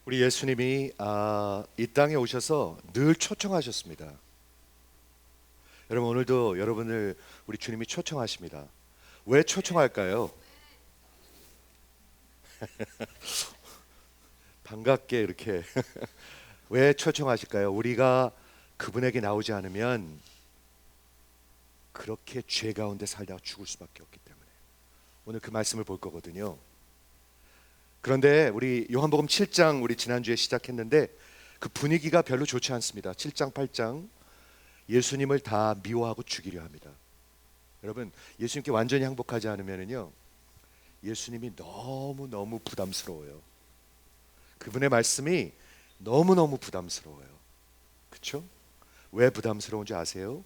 우리 예수님이 이 땅에 오셔서 늘 초청하셨습니다. 여러분, 오늘도 여러분을 우리 주님이 초청하십니다. 왜 초청할까요? 반갑게 이렇게 왜 초청하실까요? 우리가 그분에게 나오지 않으면 그렇게 죄 가운데 살다가 죽을 수밖에 없기 때문에 오늘 그 말씀을 볼 거거든요. 그런데 우리 요한복음 7장 우리 지난주에 시작했는데 그 분위기가 별로 좋지 않습니다. 7장 8장 예수님을 다 미워하고 죽이려 합니다. 여러분, 예수님께 완전히 항복하지 않으면요 예수님이 너무너무 부담스러워요. 그분의 말씀이 너무너무 부담스러워요. 그렇죠? 왜 부담스러운지 아세요?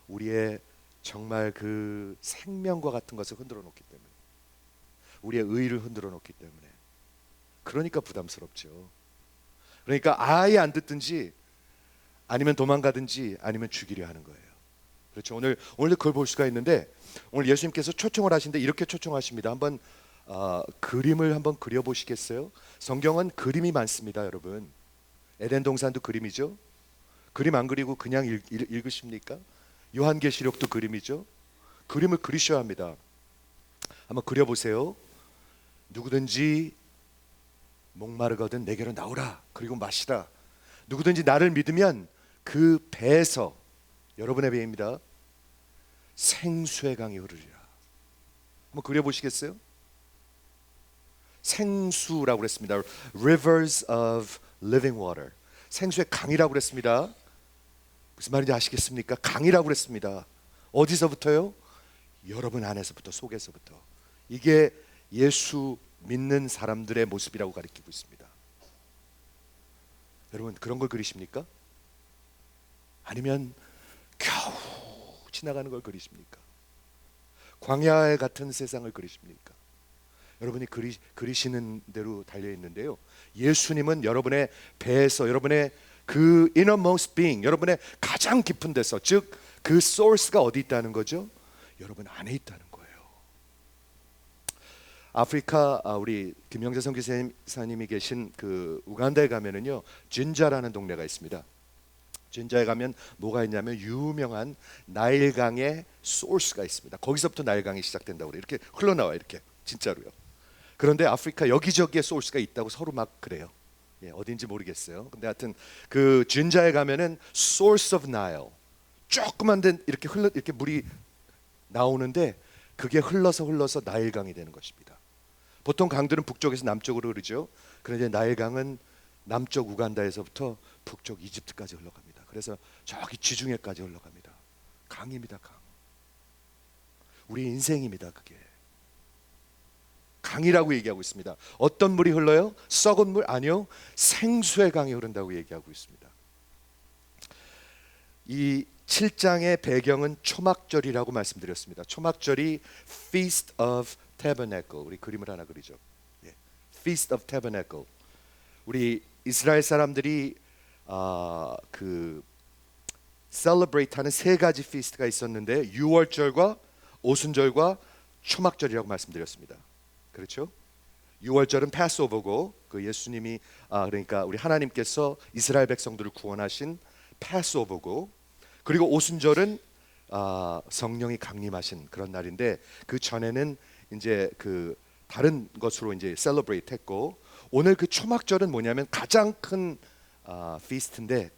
우리의 정말 그 생명과 같은 것을 흔들어 놓기 때문에, 우리의 의를 흔들어 놓기 때문에, 그러니까 부담스럽죠. 그러니까 아예 안 듣든지 아니면 도망가든지 아니면 죽이려 하는 거예요. 그렇죠. 오늘 그걸 볼 수가 있는데, 오늘 예수님께서 초청을 하시는데 이렇게 초청하십니다. 한번 그림을 한번 그려 보시겠어요? 성경은 그림이 많습니다, 여러분. 에덴 동산도 그림이죠. 그림 안 그리고 그냥 읽으십니까? 요한계시록도 그림이죠. 그림을 그리셔야 합니다. 한번 그려 보세요. 누구든지 목마르거든 내게로 나오라. 그리고 마시라. 누구든지 나를 믿으면 그 배에서, 여러분의 배입니다, 생수의 강이 흐르리라. 한번 그려보시겠어요? 생수라고 그랬습니다. Rivers of living water. 생수의 강이라고 그랬습니다. 무슨 말인지 아시겠습니까? 강이라고 그랬습니다. 어디서부터요? 여러분 안에서부터, 속에서부터. 이게 예수 믿는 사람들의 모습이라고 가리키고 있습니다. 여러분, 그런 걸 그리십니까? 아니면 겨우 지나가는 걸 그리십니까? 광야 같은 세상을 그리십니까? 여러분이 그리시는 대로 달려 있는데요, 예수님은 여러분의 배에서, 여러분의 그 innermost being, 여러분의 가장 깊은 데서, 즉 그 소스가 어디 있다는 거죠? 여러분 안에 있다는 거예요. 아프리카, 우리 김영재 선교사님이 계신 그 우간다에 가면은요 진자라는 동네가 있습니다. 진자에 가면 뭐가 있냐면 유명한 나일강의 소스가 있습니다. 거기서부터 나일강이 시작된다고 그래요. 이렇게 흘러나와요, 이렇게 진짜로요. 그런데 아프리카 여기저기에 소스가 있다고 서로 막 그래요. 예, 어딘지 모르겠어요. 근데 하여튼 그 진자에 가면은 source of Nile, 조그만 데 이렇게 물이 나오는데 그게 흘러서 나일강이 되는 것입니다. 보통 강들은 북쪽에서 남쪽으로 흐르죠. 그런데 나일강은 남쪽 우간다에서부터 북쪽 이집트까지 흘러갑니다. 그래서 저기 지중해까지 흘러갑니다. 강입니다, 강. 우리 인생입니다, 그게. 강이라고 얘기하고 있습니다. 어떤 물이 흘러요? 썩은 물? 아니요, 생수의 강이 흐른다고 얘기하고 있습니다. 이 7장의 배경은 초막절이라고 말씀드렸습니다. 초막절이 Feast of Tabernacle, 우리 그림을 하나 그리죠. 예. Feast of Tabernacle. 우리 이스라엘 사람들이 그 celebrate 하는 세 가지 feast가 있었는데, 유월절과 오순절과 초막절이라고 말씀드렸습니다. 그렇죠? 유월절은 패스오버고, 그 예수님이 그러니까 우리 하나님께서 이스라엘 백성들을 구원하신 패스오버고, 그리고 오순절은 성령이 강림하신 그런 날인데, 그 전에는 이제 그 다른 것으로 이제 셀러브레이트 했고, 오늘 그 초막절은 뭐냐면 가장 큰 피스트인데,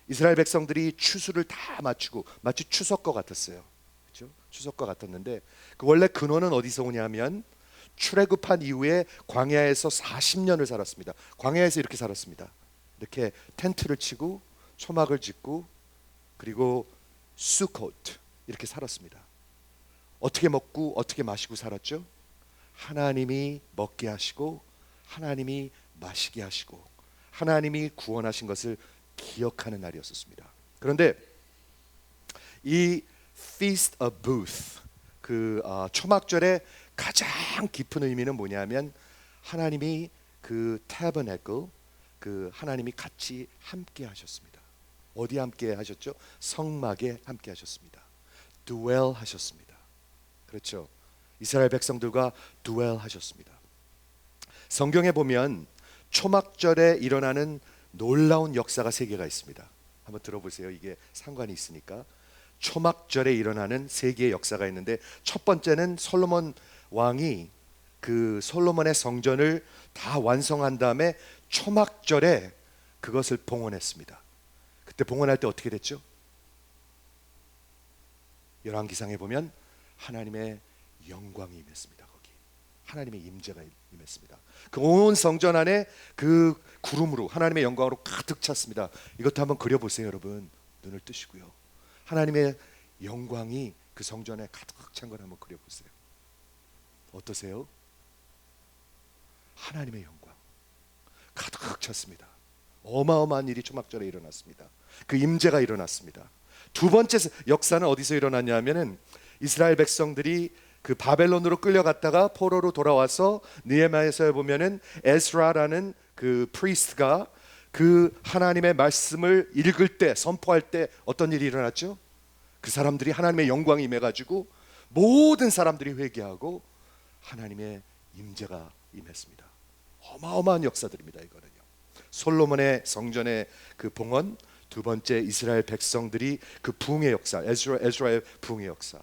이스라엘 백성들이 추수를 다 마치고, 마치 추석과 같았어요. 그렇죠? 추석과 같았는데 그 원래 근원은 어디서 오냐면 출애굽한 이후에 광야에서 40년을 살았습니다. 광야에서 이렇게 살았습니다. 이렇게 텐트를 치고 초막을 짓고, 그리고 수코트 이렇게 살았습니다. 어떻게 먹고 어떻게 마시고 살았죠? 하나님이 먹게 하시고 하나님이 마시게 하시고 하나님이 구원하신 것을 기억하는 날이었습니다. 그런데 이 Feast of Booth, 그 초막절의 가장 깊은 의미는 뭐냐면, 하나님이 그 tabernacle, 그 하나님이 같이 함께 하셨습니다. 어디 함께 하셨죠? 성막에 함께 하셨습니다. dwell 하셨습니다. 그렇죠? 이스라엘 백성들과 dwell 하셨습니다. 성경에 보면 초막절에 일어나는 놀라운 역사가 세 개가 있습니다. 한번 들어보세요. 이게 상관이 있으니까. 초막절에 일어나는 세 개의 역사가 있는데, 첫 번째는 솔로몬 왕이 그 솔로몬의 성전을 다 완성한 다음에 초막절에 그것을 봉헌했습니다. 그때 봉헌할 때 어떻게 됐죠? 열왕기상에 보면 하나님의 영광이 임했습니다. 거기 하나님의 임재가 임했습니다. 그 온 성전 안에 그 구름으로 하나님의 영광으로 가득 찼습니다. 이것도 한번 그려보세요. 여러분 눈을 뜨시고요. 하나님의 영광이 그 성전에 가득 찬 걸 한번 그려보세요. 어떠세요? 하나님의 영광 가득 찼습니다. 어마어마한 일이 초막절에 일어났습니다. 그 임재가 일어났습니다. 두 번째 역사는 어디서 일어났냐면은 이스라엘 백성들이 그 바벨론으로 끌려갔다가 포로로 돌아와서 느헤미야서에 보면은 에스라라는 그 프리스트가 그 하나님의 말씀을 읽을 때, 선포할 때 어떤 일이 일어났죠? 그 사람들이 하나님의 영광이 임해가지고 모든 사람들이 회개하고 하나님의 임재가 임했습니다. 어마어마한 역사들입니다. 이거는요. 솔로몬의 성전의 그 봉헌, 두 번째 이스라엘 백성들이 그 부흥의 역사, 에스라의 부흥의 역사,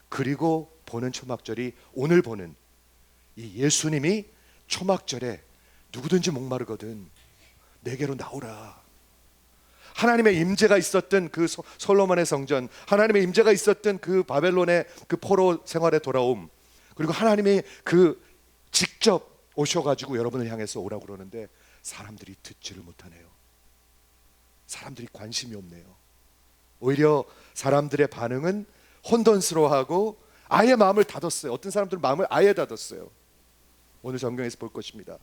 그리고 보는 초막절이 오늘 보는 이 예수님이 초막절에 누구든지 목마르거든 내게로 나오라. 하나님의 임재가 있었던 그 솔로몬의 성전, 하나님의 임재가 있었던 그 바벨론의 그 포로 생활에 돌아옴, 그리고 하나님이 그 직접 오셔가지고 여러분을 향해서 오라고 그러는데 사람들이 듣지를 못하네요. 사람들이 관심이 없네요. 오히려 사람들의 반응은 혼돈스러워하고 아예 마음을 닫았어요. 어떤 사람들은 마음을 아예 닫았어요. 오늘 성경에서 볼 것입니다.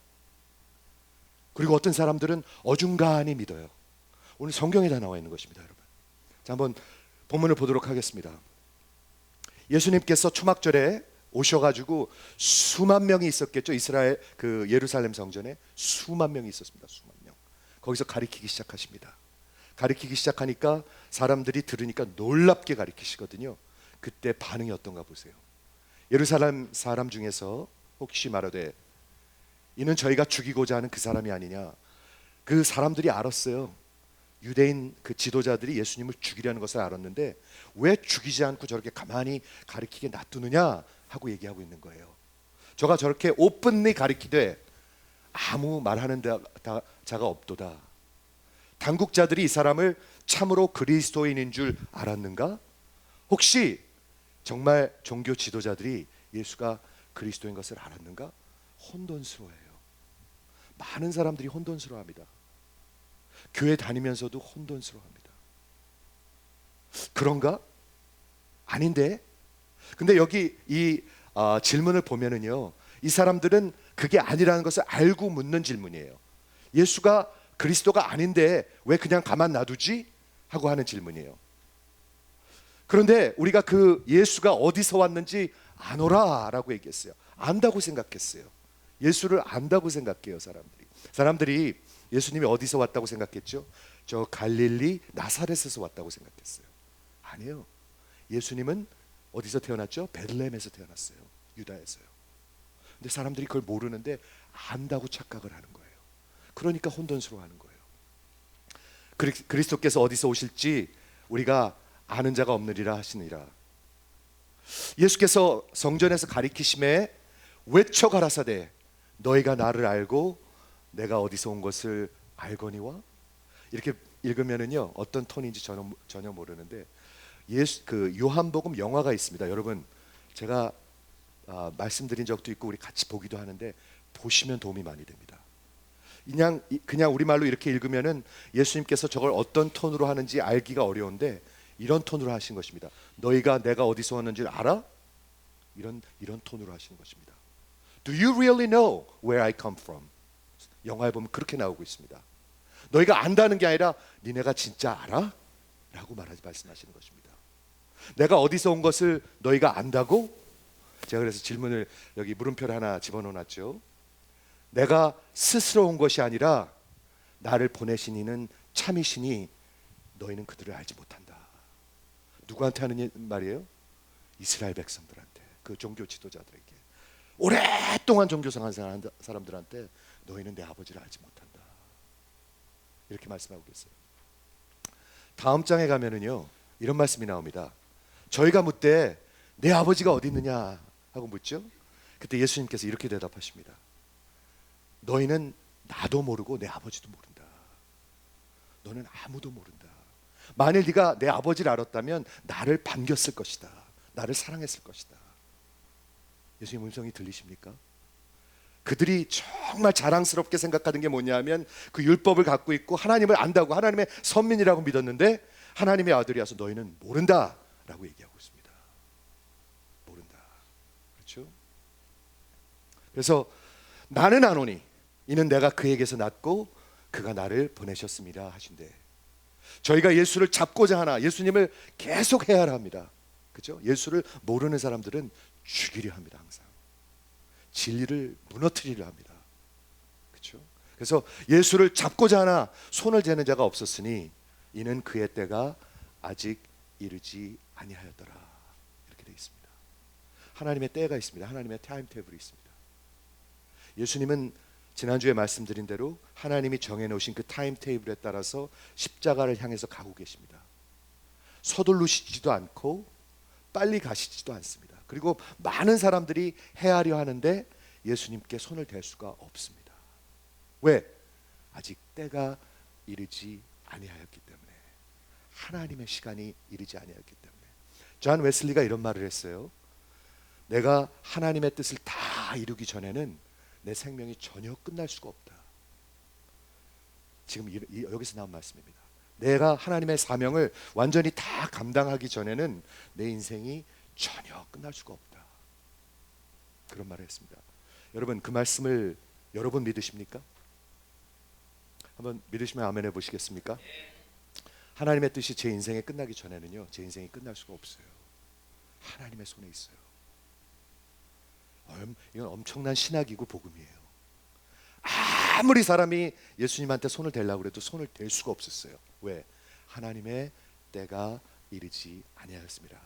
그리고 어떤 사람들은 어중간히 믿어요. 오늘 성경에 다 나와 있는 것입니다, 여러분. 자, 한번 본문을 보도록 하겠습니다. 예수님께서 초막절에 오셔가지고 수만 명이 있었겠죠. 이스라엘 그 예루살렘 성전에 수만 명이 있었습니다. 수만 명. 거기서 가리키기 시작하십니다. 가리키기 시작하니까 사람들이 들으니까 놀랍게 가리키시거든요. 그때 반응이 어떤가 보세요. 예루살렘 사람 중에서 혹시 말하되 이는 저희가 죽이고자 하는 그 사람이 아니냐. 그 사람들이 알았어요. 유대인 그 지도자들이 예수님을 죽이려는 것을 알았는데 왜 죽이지 않고 저렇게 가만히 가리키게 놔두느냐 하고 얘기하고 있는 거예요. 저가 저렇게 오픈리 가리키되 아무 말하는 자가 없도다. 당국자들이 이 사람을 참으로 그리스도인인 줄 알았는가? 혹시 정말 종교 지도자들이 예수가 그리스도인 것을 알았는가? 혼돈스러워해요. 많은 사람들이 혼돈스러워합니다. 교회 다니면서도 혼돈스러워합니다. 그런가? 아닌데? 근데 여기 이 질문을 보면은요, 이 사람들은 그게 아니라는 것을 알고 묻는 질문이에요. 예수가 그리스도가 아닌데 왜 그냥 가만 놔두지? 하고 하는 질문이에요. 그런데 우리가 그 예수가 어디서 왔는지 아노라 라고 얘기했어요. 안다고 생각했어요. 예수를 안다고 생각해요. 사람들이 예수님이 어디서 왔다고 생각했죠? 저 갈릴리 나사렛에서 왔다고 생각했어요. 아니에요. 예수님은 어디서 태어났죠? 베들레헴에서 태어났어요. 유다에서요. 근데 사람들이 그걸 모르는데 안다고 착각을 하는 거예요. 그러니까 혼돈스러워하는 거예요. 그리스도께서 어디서 오실지 우리가 아는 자가 없느니라 하시니라. 예수께서 성전에서 가리키심에 외쳐 가라사대 너희가 나를 알고 내가 어디서 온 것을 알거니와. 이렇게 읽으면은요 어떤 톤인지 전혀 모르는데 그 요한복음 영화가 있습니다. 여러분 제가 말씀드린 적도 있고 우리 같이 보기도 하는데 보시면 도움이 많이 됩니다. 그냥 우리말로 이렇게 읽으면은 예수님께서 저걸 어떤 톤으로 하는지 알기가 어려운데 이런 톤으로 하신 것입니다. 너희가 내가 어디서 왔는지 알아? 이런 톤으로 하시는 것입니다. Do you really know where I come from? 영화에 보면 그렇게 나오고 있습니다. 너희가 안다는 게 아니라 니네가 진짜 알아? 라고 말씀하시는 것입니다. 내가 어디서 온 것을 너희가 안다고? 제가 그래서 질문을 여기 물음표를 하나 집어넣어놨죠. 내가 스스로 온 것이 아니라 나를 보내신 이는 참이시니 너희는 그들을 알지 못한다. 누구한테 하는 말이에요? 이스라엘 백성들한테, 그 종교 지도자들에게, 오랫동안 종교생활 한 사람들한테 너희는 내 아버지를 알지 못한다. 이렇게 말씀하고 계세요. 다음 장에 가면은요, 이런 말씀이 나옵니다. 저희가 묻되 내 아버지가 어디 있느냐 하고 묻죠. 그때 예수님께서 이렇게 대답하십니다. 너희는 나도 모르고 내 아버지도 모른다. 너는 아무도 모른다. 만일 네가 내 아버지를 알았다면 나를 반겼을 것이다. 나를 사랑했을 것이다. 예수님 음성이 들리십니까? 그들이 정말 자랑스럽게 생각하는 게 뭐냐면 그 율법을 갖고 있고 하나님을 안다고, 하나님의 선민이라고 믿었는데 하나님의 아들이 와서 너희는 모른다 라고 얘기하고 있습니다. 모른다. 그렇죠? 그래서 나는 아노니 이는 내가 그에게서 났고 그가 나를 보내셨습니다 하신대. 저희가 예수를 잡고자 하나 예수님을 계속 해야 합니다. 그렇죠? 예수를 모르는 사람들은 죽이려 합니다. 항상 진리를 무너뜨리려 합니다. 그렇죠? 그래서 예수를 잡고자 하나 손을 대는 자가 없었으니 이는 그의 때가 아직 이르지 아니하였더라. 이렇게 되어 있습니다. 하나님의 때가 있습니다. 하나님의 타임 테이블이 있습니다. 예수님은 지난주에 말씀드린 대로 하나님이 정해놓으신 그 타임 테이블에 따라서 십자가를 향해서 가고 계십니다. 서두르시지도 않고 빨리 가시지도 않습니다. 그리고 많은 사람들이 헤아려 하는데 예수님께 손을 댈 수가 없습니다. 왜? 아직 때가 이르지 아니하였기 때문에. 하나님의 시간이 이르지 아니하였기 때문에. 존 웨슬리가 이런 말을 했어요. 내가 하나님의 뜻을 다 이루기 전에는 내 생명이 전혀 끝날 수가 없다. 지금 여기서 나온 말씀입니다. 내가 하나님의 사명을 완전히 다 감당하기 전에는 내 인생이 전혀 끝날 수가 없다. 그런 말을 했습니다. 여러분 그 말씀을 여러분 믿으십니까? 한번 믿으시면 아멘 해보시겠습니까? 하나님의 뜻이 제 인생에 끝나기 전에는요, 제 인생이 끝날 수가 없어요. 하나님의 손에 있어요. 이건 엄청난 신학이고 복음이에요. 아무리 사람이 예수님한테 손을 대려고 해도 손을 댈 수가 없었어요. 왜? 하나님의 때가 이르지 아니하였습니다.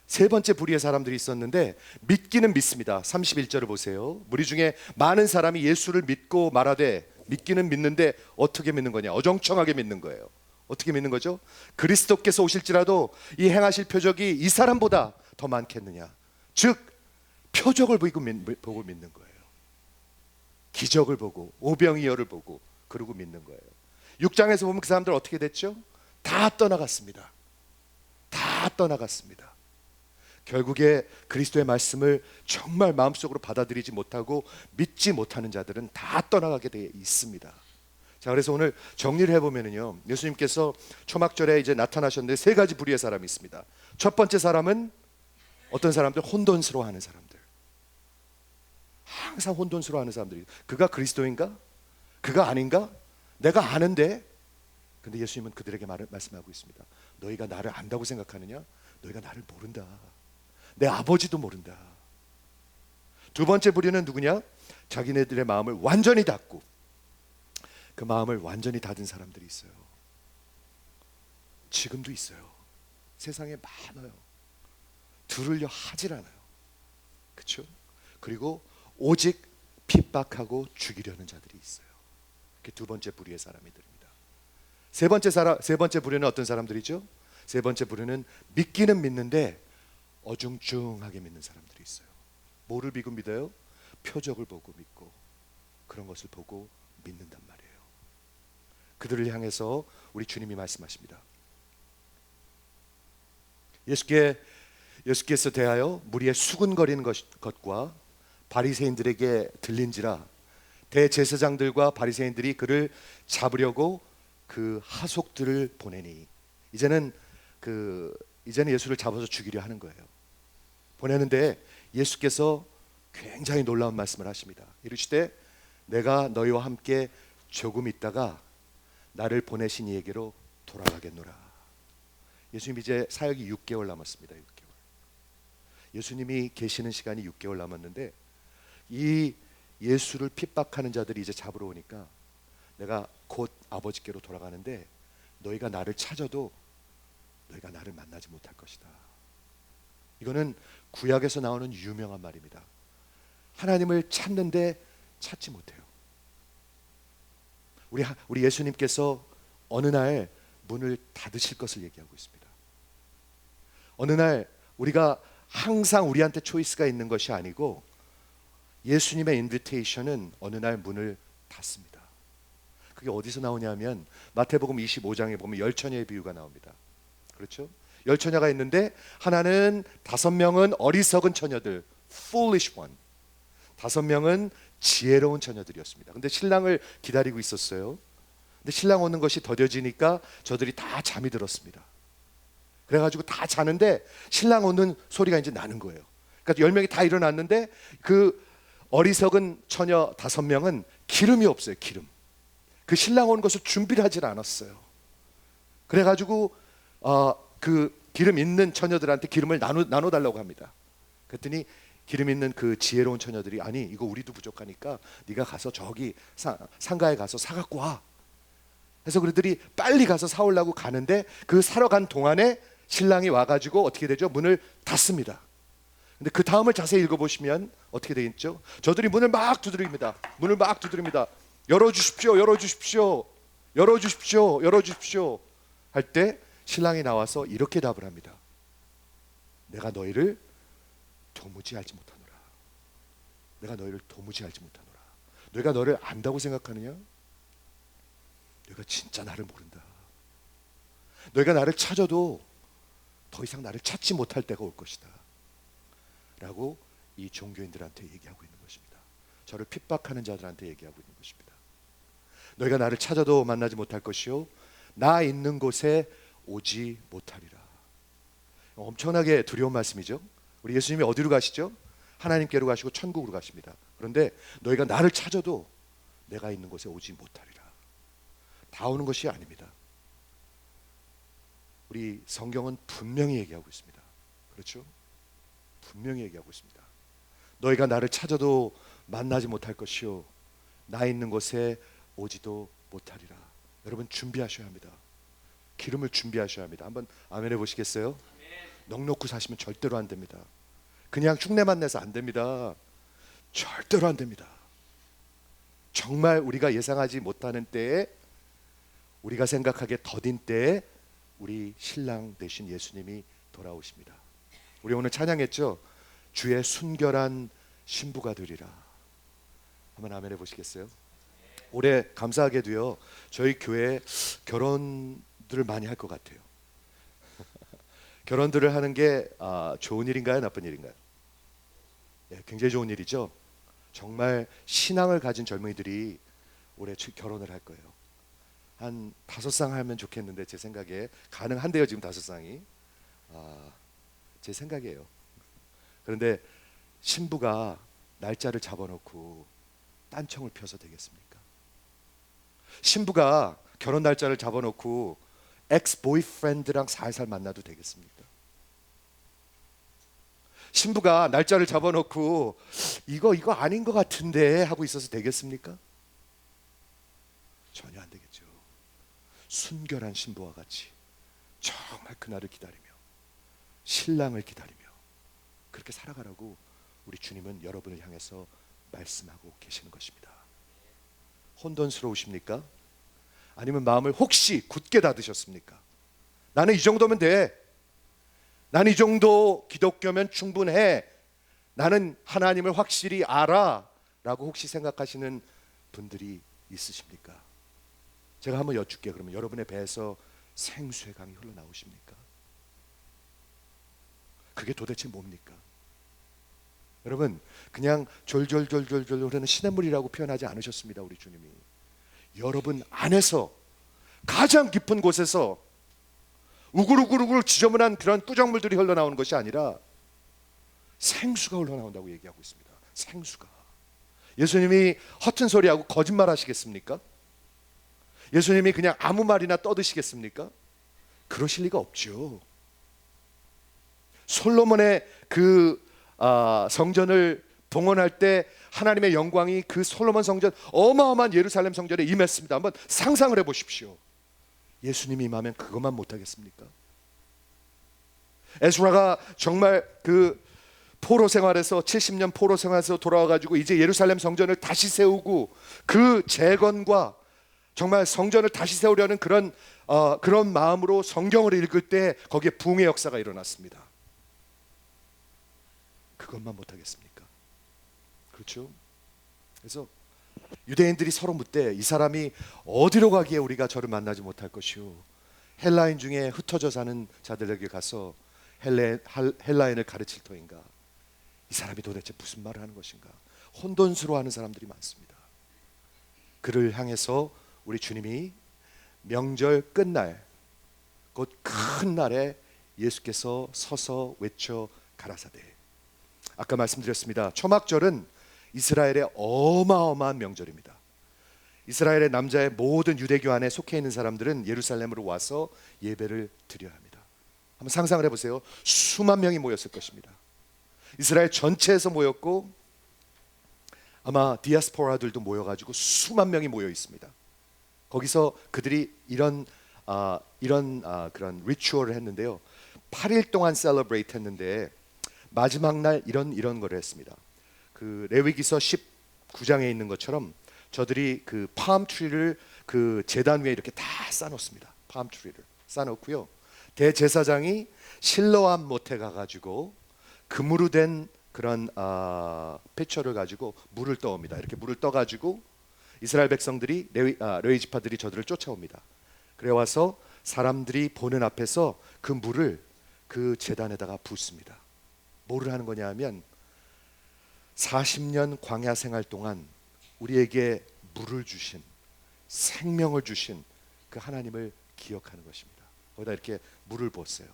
세 번째 부류의 사람들이 있었는데 믿기는 믿습니다. 31절을 보세요. 무리 중에 많은 사람이 예수를 믿고 말하되, 믿기는 믿는데 어떻게 믿는 거냐? 어정청하게 믿는 거예요. 어떻게 믿는 거죠? 그리스도께서 오실지라도 이 행하실 표적이 이 사람보다 더 많겠느냐? 즉 표적을 보고 믿는 거예요. 기적을 보고 오병이어를 보고 그러고 믿는 거예요. 6장에서 보면 그 사람들 어떻게 됐죠? 다 떠나갔습니다. 다 떠나갔습니다. 결국에 그리스도의 말씀을 정말 마음속으로 받아들이지 못하고 믿지 못하는 자들은 다 떠나가게 되어 있습니다. 자, 그래서 오늘 정리를 해보면요, 예수님께서 초막절에 이제 나타나셨는데 세 가지 부류의 사람이 있습니다. 첫 번째 사람은 어떤 사람들? 혼돈스러워하는 사람들. 항상 혼돈스러워하는 사람들이, 그가 그리스도인가? 그가 아닌가? 내가 아는데. 근데 예수님은 그들에게 말씀하고 있습니다. 너희가 나를 안다고 생각하느냐? 너희가 나를 모른다. 내 아버지도 모른다. 두 번째 부류는 누구냐? 자기네들의 마음을 완전히 닫고, 그 마음을 완전히 닫은 사람들이 있어요. 지금도 있어요. 세상에 많아요. 들으려 하질 않아요. 그렇죠? 그리고 오직 핍박하고 죽이려는 자들이 있어요. 그게 두 번째 부류의 사람들입니다. 세 번째 부류는 어떤 사람들이죠? 세 번째 부류는 믿기는 믿는데 어중중하게 믿는 사람들이 있어요. 뭐를 믿고 믿어요? 표적을 보고 믿고 그런 것을 보고 믿는단 말이에요. 그들을 향해서 우리 주님이 말씀하십니다. 예수께서 대하여 무리의 수군거리는 것과 바리새인들에게 들린지라 대제사장들과 바리새인들이 그를 잡으려고 그 하속들을 보내니. 이제는 예수를 잡아서 죽이려 하는 거예요. 보내는데 예수께서 굉장히 놀라운 말씀을 하십니다. 이르시되 내가 너희와 함께 조금 있다가 나를 보내신 이에게로 돌아가겠노라. 예수님 이제 사역이 6개월 남았습니다. 6개월. 예수님이 계시는 시간이 6개월 남았는데 이 예수를 핍박하는 자들이 이제 잡으러 오니까 내가 곧 아버지께로 돌아가는데 너희가 나를 찾아도 너희가 나를 만나지 못할 것이다. 이거는 구약에서 나오는 유명한 말입니다. 하나님을 찾는데 찾지 못해요. 우리 예수님께서 어느 날 문을 닫으실 것을 얘기하고 있습니다. 어느 날 우리가 항상 우리한테 초이스가 있는 것이 아니고 예수님의 인비테이션은 어느 날 문을 닫습니다. 그게 어디서 나오냐면 마태복음 25장에 보면 열 처녀의 비유가 나옵니다. 그렇죠? 열 처녀가 있는데 하나는 5명은 어리석은 처녀들, foolish one. 5명은 지혜로운 처녀들이었습니다. 근데 신랑을 기다리고 있었어요. 근데 신랑 오는 것이 더뎌지니까 저들이 다 잠이 들었습니다. 그래가지고 다 자는데 신랑 오는 소리가 이제 나는 거예요. 그러니까 10명이 다 일어났는데 그 어리석은 처녀 5명은 기름이 없어요. 기름. 그 신랑 오는 것을 준비를 하질 않았어요. 그래가지고 그 기름 있는 처녀들한테 기름을 나눠달라고 합니다. 그랬더니 기름 있는 그 지혜로운 처녀들이 아니 이거 우리도 부족하니까 네가 가서 저기 상가에 가서 사갖고 와. 그래서 그들이 빨리 가서 사오려고 가는데 그 사러 간 동안에 신랑이 와가지고 어떻게 되죠? 문을 닫습니다. 근데 그 다음을 자세히 읽어보시면 어떻게 되어 있죠? 저들이 문을 막 두드립니다. 문을 막 두드립니다. 열어주십시오, 열어주십시오, 열어주십시오, 열어주십시오 할 때 신랑이 나와서 이렇게 답을 합니다. 내가 너희를 도무지 알지 못하노라. 내가 너희를 도무지 알지 못하노라. 너희가 너를 안다고 생각하느냐? 너희가 진짜 나를 모른다. 너희가 나를 찾아도 더 이상 나를 찾지 못할 때가 올 것이다 라고 이 종교인들한테 얘기하고 있는 것입니다. 저를 핍박하는 자들한테 얘기하고 있는 것입니다. 너희가 나를 찾아도 만나지 못할 것이요 나 있는 곳에 오지 못하리라. 엄청나게 두려운 말씀이죠. 우리 예수님이 어디로 가시죠? 하나님께로 가시고 천국으로 가십니다. 그런데 너희가 나를 찾아도 내가 있는 곳에 오지 못하리라. 다 오는 것이 아닙니다. 우리 성경은 분명히 얘기하고 있습니다. 그렇죠? 분명히 얘기하고 있습니다. 너희가 나를 찾아도 만나지 못할 것이요 나 있는 곳에 오지도 못하리라. 여러분 준비하셔야 합니다. 기름을 준비하셔야 합니다. 한번 아멘 해보시겠어요? 넋 놓고 사시면 절대로 안 됩니다. 그냥 흉내만 내서 안 됩니다. 절대로 안 됩니다. 정말 우리가 예상하지 못하는 때에 우리가 생각하기에 더딘 때에 우리 신랑 되신 예수님이 돌아오십니다. 우리 오늘 찬양했죠? 주의 순결한 신부가 되리라. 한번 아멘 해보시겠어요? 올해 감사하게도요 저희 교회 결혼들을 많이 할 것 같아요. 결혼들을 하는 게 좋은 일인가요? 나쁜 일인가요? 네, 굉장히 좋은 일이죠. 정말 신앙을 가진 젊은이들이 올해 결혼을 할 거예요. 한 5쌍 하면 좋겠는데 제 생각에 가능한데요. 지금 5쌍이 제 생각이에요. 그런데 신부가 날짜를 잡아놓고 딴청을 펴서 되겠습니까? 신부가 결혼 날짜를 잡아놓고 엑스 보이프렌드랑 살살 만나도 되겠습니까? 신부가 날짜를 잡아놓고 이거 아닌 것 같은데 하고 있어서 되겠습니까? 전혀 안 되겠죠. 순결한 신부와 같이 정말 그날을 기다리며 신랑을 기다리며 그렇게 살아가라고 우리 주님은 여러분을 향해서 말씀하고 계시는 것입니다. 혼돈스러우십니까? 아니면 마음을 혹시 굳게 닫으셨습니까? 나는 이 정도면 돼. 나는 이 정도 기독교면 충분해. 나는 하나님을 확실히 알아 라고 혹시 생각하시는 분들이 있으십니까? 제가 한번 여쭙게요. 그러면 여러분의 배에서 생수의 강이 흘러나오십니까? 그게 도대체 뭡니까? 여러분 그냥 졸졸졸졸졸 흐르는 시냇물이라고 표현하지 않으셨습니다. 우리 주님이 여러분 안에서 가장 깊은 곳에서 우글우글우글 지저분한 그런 꾸정물들이 흘러나오는 것이 아니라 생수가 흘러나온다고 얘기하고 있습니다. 생수가. 예수님이 허튼 소리하고 거짓말 하시겠습니까? 예수님이 그냥 아무 말이나 떠드시겠습니까? 그러실 리가 없죠. 솔로몬의 그 성전을 봉헌할 때 하나님의 영광이 그 솔로몬 성전 어마어마한 예루살렘 성전에 임했습니다. 한번 상상을 해보십시오. 예수님이 임하면 그것만 못하겠습니까? 에스라가 정말 그 포로 생활에서 70년 포로 생활에서 돌아와가지고 이제 예루살렘 성전을 다시 세우고 그 재건과 정말 성전을 다시 세우려는 그런 마음으로 성경을 읽을 때 거기에 부흥의 역사가 일어났습니다. 그것만 못하겠습니까? 그렇죠? 그래서 유대인들이 서로 묻되 이 사람이 어디로 가기에 우리가 저를 만나지 못할 것이오? 헬라인 중에 흩어져 사는 자들에게 가서 헬라인을 가르칠 터인가? 이 사람이 도대체 무슨 말을 하는 것인가? 혼돈스러워하는 사람들이 많습니다. 그를 향해서 우리 주님이 명절 끝날 곧 큰 날에 예수께서 서서 외쳐 가라사대. 아까 말씀드렸습니다. 초막절은 이스라엘의 어마어마한 명절입니다. 이스라엘의 남자의 모든 유대교 안에 속해 있는 사람들은 예루살렘으로 와서 예배를 드려야 합니다. 한번 상상을 해보세요. 수만 명이 모였을 것입니다. 이스라엘 전체에서 모였고 아마 디아스포라들도 모여가지고 수만 명이 모여 있습니다. 거기서 그들이 이런 그런 리추얼을 했는데요. 8일 동안 셀러브레이트 했는데 마지막 날 이런 거를 했습니다. 그 레위기서 19장에 있는 것처럼 저들이 그 팜트리를 그 제단 위에 이렇게 다 쌓아놓습니다. 팜트리를 쌓아놓고요. 대제사장이 실로암 못에 가가지고 금으로 된 그런 패처를 가지고 물을 떠옵니다. 이렇게 물을 떠가지고 이스라엘 백성들이 레위 지파들이 저들을 쫓아옵니다. 그래 와서 사람들이 보는 앞에서 그 물을 그 제단에다가 붓습니다. 뭐를 하는 거냐 하면 40년 광야 생활 동안 우리에게 물을 주신, 생명을 주신 그 하나님을 기억하는 것입니다. 거기다 이렇게 물을 부었어요.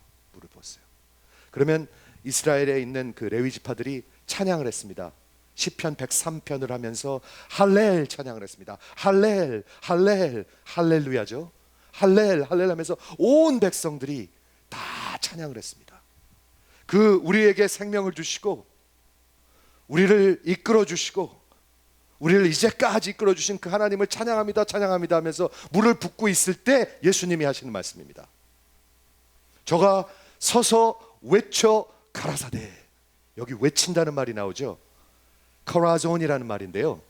그러면 이스라엘에 있는 그 레위 지파들이 찬양을 했습니다. 시편 103편을 하면서 할렐 찬양을 했습니다. 할렐 할렐루야죠. 할렐 하면서 온 백성들이 다 찬양을 했습니다. 그 우리에게 생명을 주시고 우리를 이끌어 주시고 우리를 이제까지 이끌어 주신 그 하나님을 찬양합니다 하면서 물을 붓고 있을 때 예수님이 하시는 말씀입니다. 저가 서서 외쳐 가라사대. 여기 외친다는 말이 나오죠. 커라존이라는 말인데요.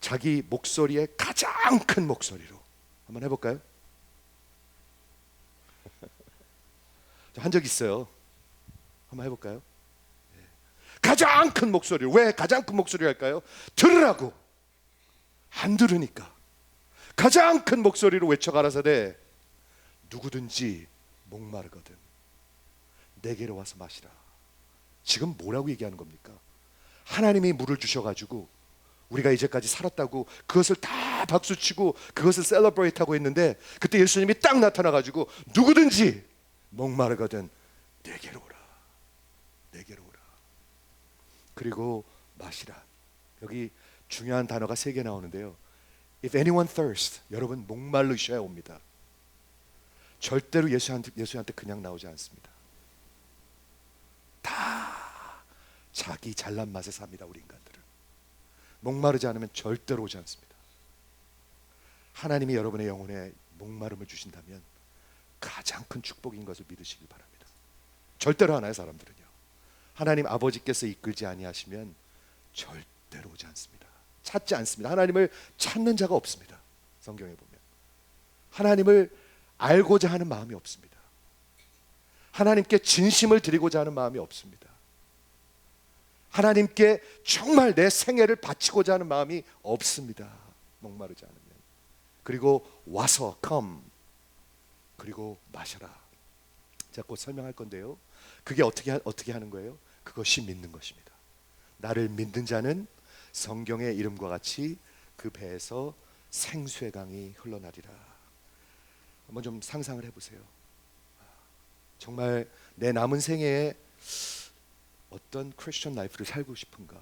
자기 목소리의 가장 큰 목소리로 한번 해볼까요? 한 적 있어요. 한번 해볼까요? 가장 큰 목소리로. 왜 가장 큰 목소리로 할까요? 들으라고. 안 들으니까 가장 큰 목소리로 외쳐 가라사대 누구든지 목마르거든 내게로 와서 마시라. 지금 뭐라고 얘기하는 겁니까? 하나님이 물을 주셔가지고 우리가 이제까지 살았다고 그것을 다 박수치고 그것을 셀러브레이트하고 있는데 그때 예수님이 딱 나타나가지고 누구든지 목마르거든 내게로 오라. 그리고 마시라. 여기 중요한 단어가 3개 나오는데요. If anyone thirst, 여러분 목말르셔야 옵니다. 절대로 예수한테 그냥 나오지 않습니다. 다 자기 잘난 맛에 삽니다. 우리 인간들은 목마르지 않으면 절대로 오지 않습니다. 하나님이 여러분의 영혼에 목마름을 주신다면 가장 큰 축복인 것을 믿으시길 바랍니다. 절대로 안 와요. 사람들은요. 하나님 아버지께서 이끌지 아니하시면 절대로 오지 않습니다. 찾지 않습니다. 하나님을 찾는 자가 없습니다. 성경에 보면 하나님을 알고자 하는 마음이 없습니다. 하나님께 진심을 드리고자 하는 마음이 없습니다. 하나님께 정말 내 생애를 바치고자 하는 마음이 없습니다. 목마르지 않으면. 그리고 와서 come 그리고 마셔라. 제가 곧 설명할 건데요. 그게 어떻게 하는 거예요? 그것이 믿는 것입니다. 나를 믿는 자는 성경의 이름과 같이 그 배에서 생수의 강이 흘러나리라. 한번 좀 상상을 해보세요. 정말 내 남은 생애에 어떤 크리스천 라이프를 살고 싶은가?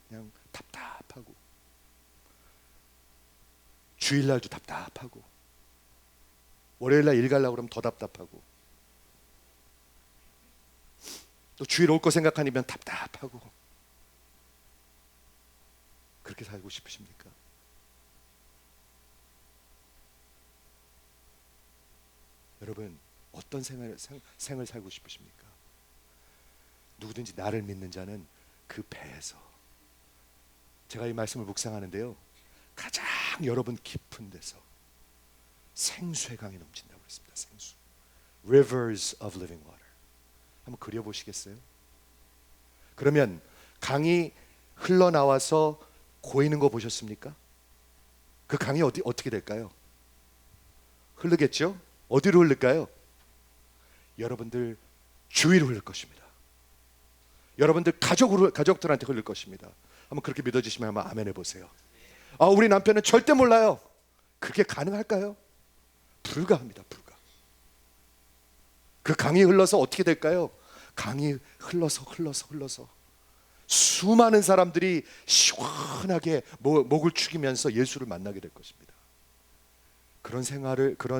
그냥 답답하고 주일날도 답답하고 월요일날 일 가려고 그러면 더 답답하고 또 주일 올 거 생각하면 답답하고 그렇게 살고 싶으십니까? 여러분 어떤 생을 살고 싶으십니까? 누구든지 나를 믿는 자는 그 배에서 제가 이 말씀을 묵상하는데요 가장 여러분 깊은 데서 생수의 강이 넘친다고 그랬습니다. 생수. Rivers of living water. 한번 그려보시겠어요? 그러면 강이 흘러나와서 고이는 거 보셨습니까? 그 강이 어떻게 될까요? 흐르겠죠? 어디로 흐를까요? 여러분들 주위로 흐를 것입니다. 여러분들 가족들한테 흐를 것입니다. 한번 그렇게 믿어지시면 한번 아멘 해보세요. 우리 남편은 절대 몰라요. 그게 가능할까요? 불가합니다. 불가. 그 강이 흘러서 어떻게 될까요? 강이 흘러서 수많은 사람들이 시원하게 목을 축이면서 예수를 만나게 될 것입니다. 그런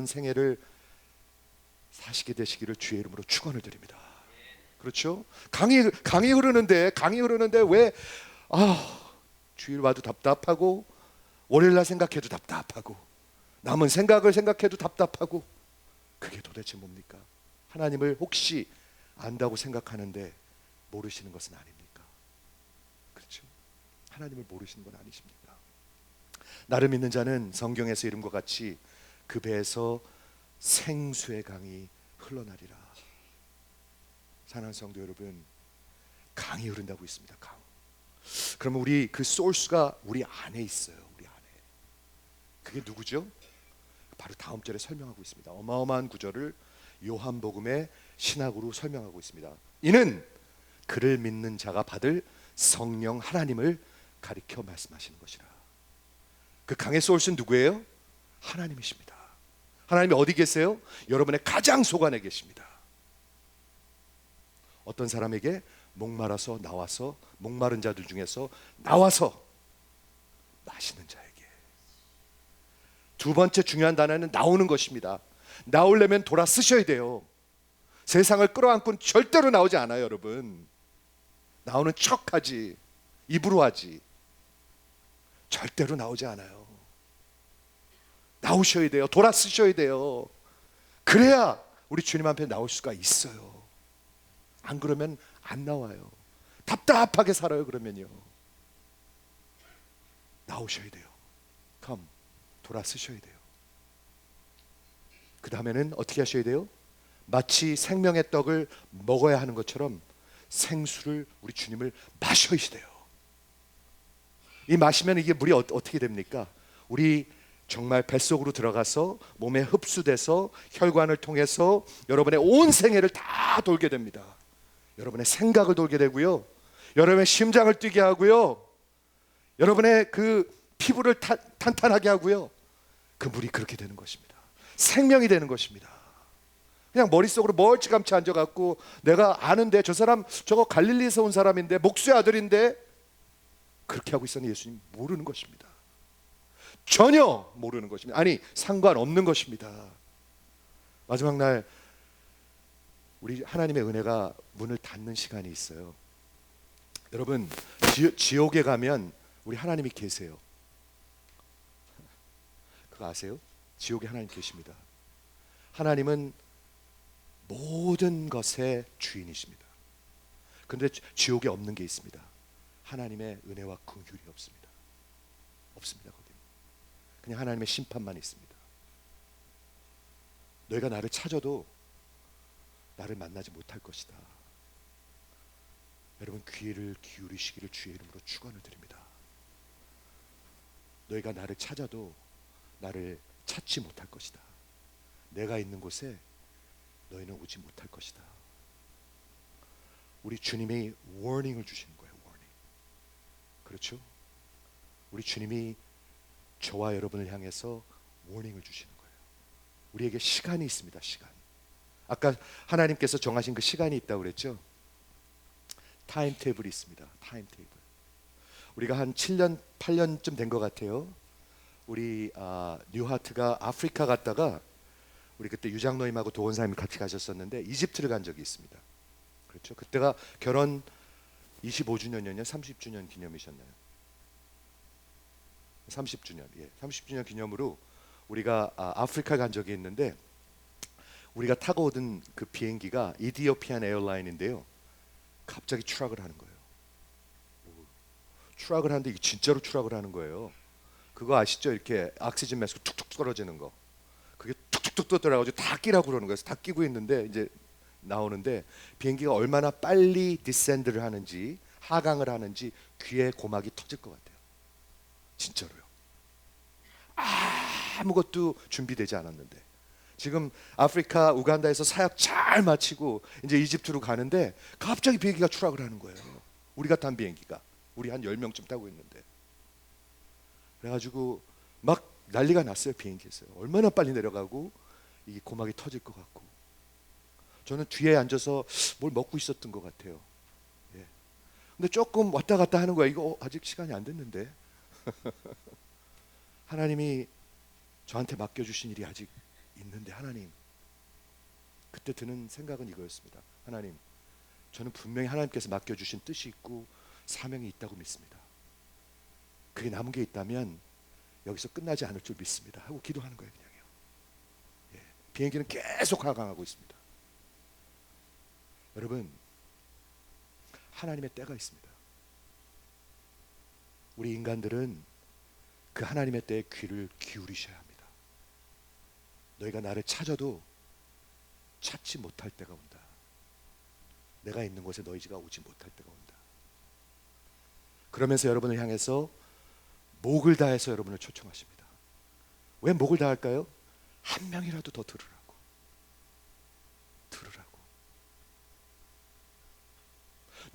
생애를 사시게 되시기를 주의 이름으로 축원을 드립니다. 그렇죠? 강이 흐르는데 왜 주일 와도 답답하고 월요일날 생각해도 답답하고 남은 생각을 생각해도 답답하고 그게 도대체 뭡니까? 하나님을 혹시 안다고 생각하는데 모르시는 것은 아닙니까? 그렇죠? 하나님을 모르시는 건 아니십니까? 나를 믿는 자는 성경에서 이름과 같이 그 배에서 생수의 강이 흘러나리라. 사랑하는 성도 여러분, 강이 흐른다고 있습니다. 강. 그러면 우리 그 소스가 우리 안에 있어요. 우리 안에. 그게 누구죠? 바로 다음 절에 설명하고 있습니다. 어마어마한 구절을 요한복음의 신학으로 설명하고 있습니다. 이는 그를 믿는 자가 받을 성령 하나님을 가리켜 말씀하시는 것이라. 그 강의 소스는 누구예요? 하나님이십니다. 하나님이 어디 계세요? 여러분의 가장 속 안에 계십니다. 어떤 사람에게 목마라서 나와서, 목마른 자들 중에서 나와서 마시는 자에게. 두 번째 중요한 단어는 나오는 것입니다. 나오려면 돌아 쓰셔야 돼요. 세상을 끌어안고는 절대로 나오지 않아요, 여러분. 나오는 척하지, 입으로 하지. 절대로 나오지 않아요. 나오셔야 돼요. 돌아 쓰셔야 돼요. 그래야 우리 주님 앞에 나올 수가 있어요. 안 그러면 안 나와요. 답답하게 살아요. 그러면요. 나오셔야 돼요. 돌아 쓰셔야 돼요. 그 다음에는 어떻게 하셔야 돼요? 마치 생명의 떡을 먹어야 하는 것처럼 생수를, 우리 주님을 마셔야 돼요. 이 마시면 이게 물이 어떻게 됩니까? 우리 정말 뱃속으로 들어가서 몸에 흡수돼서 혈관을 통해서 여러분의 온 생애를 다 돌게 됩니다. 여러분의 생각을 돌게 되고요, 여러분의 심장을 뛰게 하고요, 여러분의 그 피부를 탄탄하게 하고요. 그 물이 그렇게 되는 것입니다. 생명이 되는 것입니다. 그냥 머릿속으로 멀찌감치 앉아갖고 내가 아는데 저 사람 저거 갈릴리에서 온 사람인데 목수의 아들인데 그렇게 하고 있었는 예수님 모르는 것입니다. 전혀 모르는 것입니다. 아니, 상관없는 것입니다. 마지막 날 우리 하나님의 은혜가 문을 닫는 시간이 있어요. 여러분, 지옥에 가면 우리 하나님이 계세요. 그거 아세요? 지옥에 하나님 계십니다. 하나님은 모든 것의 주인이십니다. 그런데 지옥에 없는 게 있습니다. 하나님의 은혜와 긍휼이 없습니다. 없습니다. 거기 그냥 하나님의 심판만 있습니다. 너희가 나를 찾아도 나를 만나지 못할 것이다. 여러분, 귀를 기울이시기를 주의 이름으로 축원을 드립니다. 너희가 나를 찾아도 나를 찾지 못할 것이다. 내가 있는 곳에 너희는 오지 못할 것이다. 우리 주님이 워닝을 주시는 거예요. 워닝. 그렇죠? 우리 주님이 저와 여러분을 향해서 워닝을 주시는 거예요. 우리에게 시간이 있습니다. 시간. 아까 하나님께서 정하신 그 시간이 있다고 그랬죠? 타임테이블이 있습니다. 타임테이블. 우리가 한 7년, 8년쯤 된 것 같아요. 우리 뉴하트가 아프리카 갔다가 우리 그때 유장노임하고 도원사님이 같이 가셨었는데 이집트를 간 적이 있습니다. 그렇죠? 그때가 결혼 25주년이었나요? 30주년 기념이셨나요? 30주년. 예, 30주년 기념으로 우리가 아프리카 간 적이 있는데 우리가 타고 오던 그 비행기가 이디오피안 에어라인인데요. 갑자기 추락을 하는 거예요. 추락을 하는데 이게 진짜로 추락을 하는 거예요. 그거 아시죠? 이렇게 옥시즌 마스크 툭툭 떨어지는 거. 그게 툭툭툭 떨어져가지고 다 끼라고 그러는 거예요. 다 끼고 있는데 이제 나오는데 비행기가 얼마나 빨리 디센드를 하는지 하강을 하는지 귀에 고막이 터질 것 같아요. 진짜로요. 아무것도 준비되지 않았는데 지금 아프리카 우간다에서 사역 잘 마치고 이제 이집트로 가는데 갑자기 비행기가 추락을 하는 거예요. 우리가 탄 비행기가 우리 한 10명쯤 타고 있는데 그래가지고 막 난리가 났어요. 비행기에서 얼마나 빨리 내려가고 이 고막이 터질 것 같고 저는 뒤에 앉아서 뭘 먹고 있었던 것 같아요. 예. 근데 조금 왔다 갔다 하는 거야. 이거 아직 시간이 안 됐는데 하나님이 저한테 맡겨주신 일이 아직 있는데 하나님 그때 드는 생각은 이거였습니다. 하나님 저는 분명히 하나님께서 맡겨주신 뜻이 있고 사명이 있다고 믿습니다. 그게 남은 게 있다면 여기서 끝나지 않을 줄 믿습니다 하고 기도하는 거예요. 그냥요. 예. 비행기는 계속 하강하고 있습니다. 여러분 하나님의 때가 있습니다. 우리 인간들은 그 하나님의 때에 귀를 기울이셔야 합니다. 너희가 나를 찾아도 찾지 못할 때가 온다. 내가 있는 곳에 너희가 오지 못할 때가 온다. 그러면서 여러분을 향해서 목을 다해서 여러분을 초청하십니다. 왜 목을 다할까요? 한 명이라도 더 들으라고. 들으라고.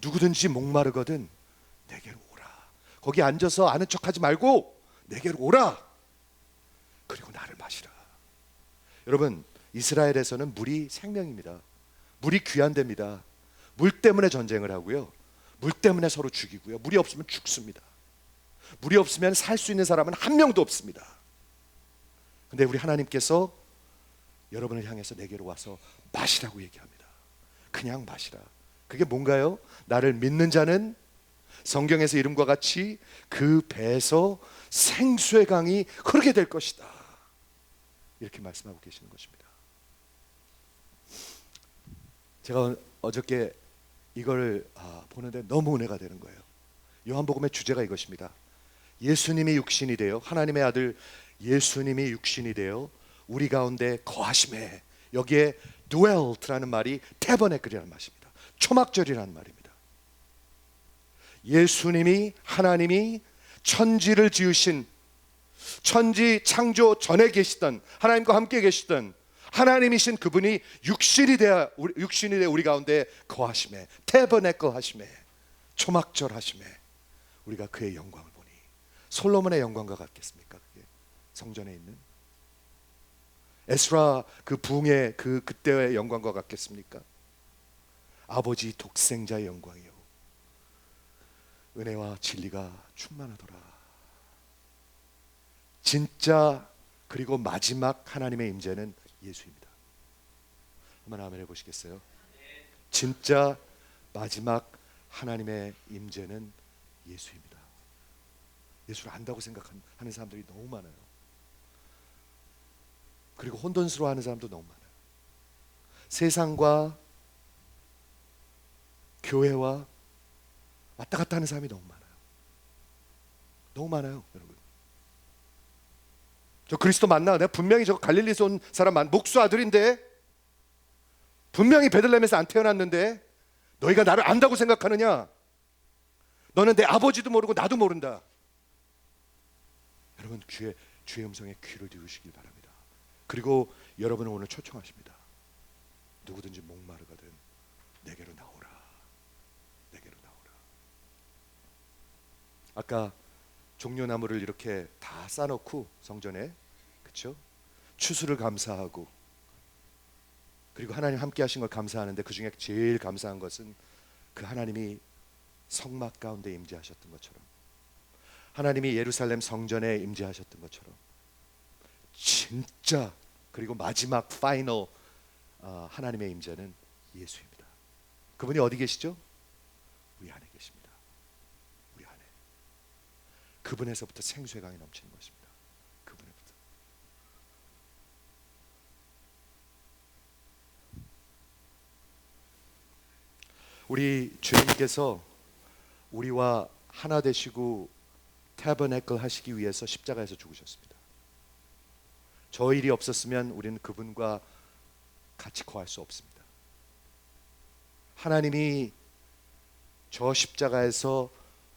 누구든지 목마르거든 내게로 오라. 거기 앉아서 아는 척하지 말고 내게로 오라. 그리고 나를 마시라. 여러분 이스라엘에서는 물이 생명입니다. 물이 귀한답니다. 물 때문에 전쟁을 하고요. 물 때문에 서로 죽이고요. 물이 없으면 죽습니다. 물이 없으면 살 수 있는 사람은 한 명도 없습니다. 근데 우리 하나님께서 여러분을 향해서 내게로 와서 마시라고 얘기합니다. 그냥 마시라. 그게 뭔가요? 나를 믿는 자는 성경에서 이름과 같이 그 배에서 생수의 강이 흐르게 될 것이다. 이렇게 말씀하고 계시는 것입니다. 제가 어저께 이걸 보는데 너무 은혜가 되는 거예요. 요한복음의 주제가 이것입니다. 예수님이 육신이 되어 하나님의 아들 예수님이 육신이 되어 우리 가운데 거하심에 여기에 dwelt라는 말이 tabernacle 말입니다. 초막절이라는 말입니다. 예수님이 하나님이 천지를 지으신 천지 창조 전에 계시던 하나님과 함께 계시던 하나님이신 그분이 육신이 되어 우리 가운데 거하심에 tabernacle 하심에 초막절 하심에 우리가 그의 영광을 보니 솔로몬의 영광과 같겠습니까? 그게 성전에 있는 에스라 그 부흥의 그때의 영광과 같겠습니까? 아버지 독생자의 영광이요 은혜와 진리가 충만하더라. 진짜 그리고 마지막 하나님의 임재는 예수입니다. 한번 아멘 해보시겠어요? 진짜 마지막 하나님의 임재는 예수입니다. 예수를 안다고 생각하는 사람들이 너무 많아요. 그리고 혼돈스러워하는 사람도 너무 많아요. 세상과 교회와 왔다 갔다 하는 사람이 너무 많아요. 너무 많아요, 여러분. 저 그리스도 만나. 내가 분명히 저 갈릴리에서 온 사람 목수 아들인데 분명히 베들레헴에서 안 태어났는데 너희가 나를 안다고 생각하느냐? 너는 내 아버지도 모르고 나도 모른다. 여러분 주의 음성에 귀를 기울이시길 바랍니다. 그리고 여러분은 오늘 초청하십니다. 누구든지 목마르거든 내게로 나오라. 내게로 나오라. 아까 종려나무를 이렇게 다 쌓아놓고 성전에 그렇죠? 추수를 감사하고 그리고 하나님 함께 하신 걸 감사하는데 그 중에 제일 감사한 것은 그 하나님이 성막 가운데 임재하셨던 것처럼 하나님이 예루살렘 성전에 임재하셨던 것처럼 진짜 그리고 마지막 파이널 하나님의 임재는 예수입니다. 그분이 어디 계시죠? 우리 안에 계십니다. 우리 안에. 그분에서부터 생수의 강이 넘치는 것입니다. 그분에부터. 우리 주님께서 우리와 하나 되시고 태버네클 하시기 위해서 십자가에서 죽으셨습니다. 저 일이 없었으면 우리는 그분과 같이 거할 수 없습니다. 하나님이 저 십자가에서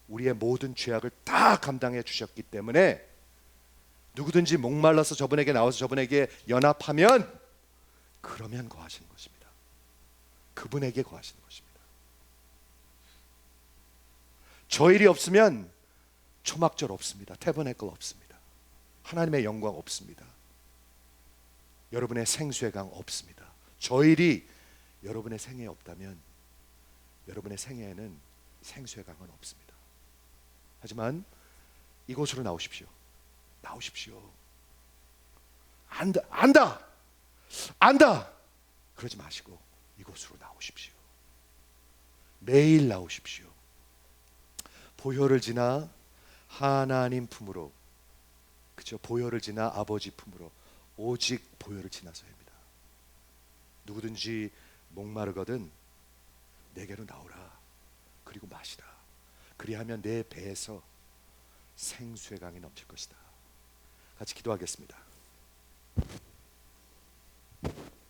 우리의 모든 죄악을 다 감당해 주셨기 때문에 누구든지 목말라서 저분에게 나와서 저분에게 연합하면 그러면 거하시는 것입니다. 그분에게 거하시는 것입니다. 저 일이 없으면 초막절 없습니다. 태버네클 없습니다. 하나님의 영광 없습니다. 여러분의 생수의 강 없습니다. 저 일이 여러분의 생애에 없다면 여러분의 생애에는 생수의 강은 없습니다. 하지만 이곳으로 나오십시오. 나오십시오. 안다 그러지 마시고 이곳으로 나오십시오. 매일 나오십시오. 보혈을 지나 하나님 품으로, 그렇죠? 보혈을 지나 아버지 품으로, 오직 보혈을 지나서입니다. 누구든지 목마르거든 내게로 나오라. 그리고 마시라. 그리하면 내 배에서 생수의 강이 넘칠 것이다. 같이 기도하겠습니다.